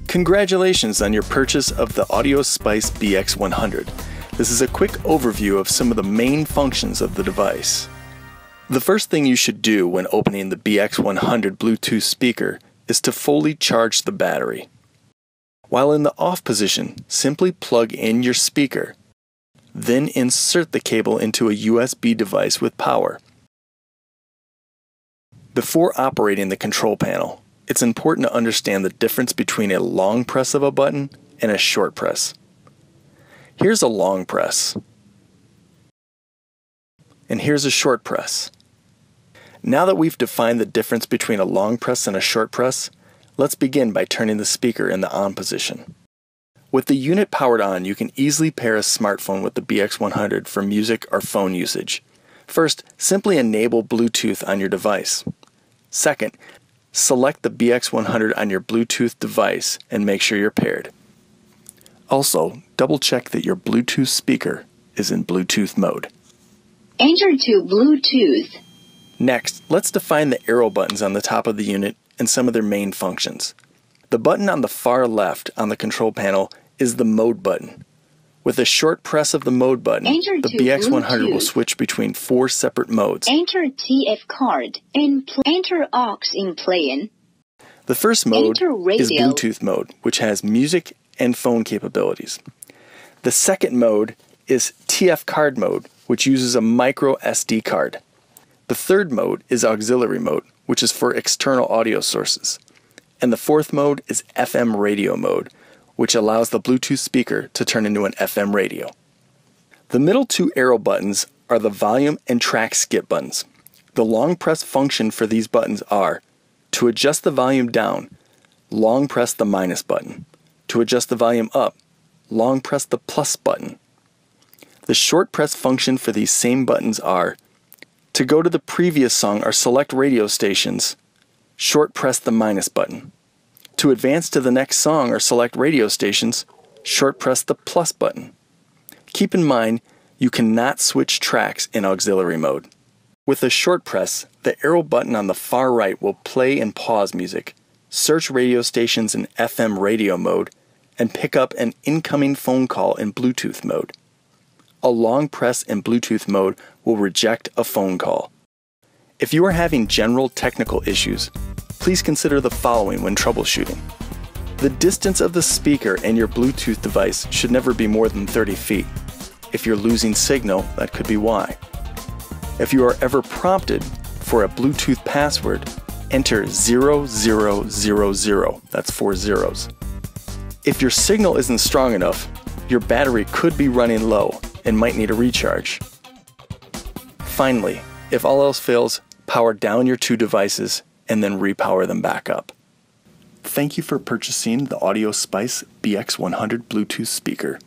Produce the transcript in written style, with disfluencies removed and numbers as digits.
Congratulations on your purchase of the AudioSpice BX-100. This is a quick overview of some of the main functions of the device. The first thing you should do when opening the BX-100 Bluetooth speaker is to fully charge the battery. While in the off position, simply plug in your speaker. Then insert the cable into a USB device with power. Before operating the control panel, it's important to understand the difference between a long press of a button and a short press. Here's a long press. And here's a short press. Now that we've defined the difference between a long press and a short press, let's begin by turning the speaker in the on position. With the unit powered on, you can easily pair a smartphone with the BX-100 for music or phone usage. First, simply enable Bluetooth on your device. Second, select the BX-100 on your Bluetooth device and make sure you're paired. Also, double check that your Bluetooth speaker is in Bluetooth mode. Enter to Bluetooth. Next, let's define the arrow buttons on the top of the unit and some of their main functions. The button on the far left on the control panel is the mode button. With a short press of the mode button, the BX-100 will switch between 4 separate modes. Enter TF card. Enter aux in playing. The first mode is Bluetooth mode, which has music and phone capabilities. The second mode is TF card mode, which uses a micro SD card. The third mode is auxiliary mode, which is for external audio sources. And the fourth mode is FM radio mode, which allows the Bluetooth speaker to turn into an FM radio. The middle 2 arrow buttons are the volume and track skip buttons. The long press function for these buttons are: to adjust the volume down, long press the minus button. To adjust the volume up, long press the plus button. The short press function for these same buttons are: to go to the previous song or select radio stations, short press the minus button. To advance to the next song or select radio stations, short press the plus button. Keep in mind, you cannot switch tracks in auxiliary mode. With a short press, the arrow button on the far right will play and pause music, search radio stations in FM radio mode, and pick up an incoming phone call in Bluetooth mode. A long press in Bluetooth mode will reject a phone call. If you are having general technical issues, please consider the following when troubleshooting. The distance of the speaker and your Bluetooth device should never be more than 30 feet. If you're losing signal, that could be why. If you are ever prompted for a Bluetooth password, enter 0000, that's 4 zeros. If your signal isn't strong enough, your battery could be running low and might need a recharge. Finally, if all else fails, power down your 2 devices and then repower them back up. Thank you for purchasing the AudioSpice BX-100 Bluetooth speaker.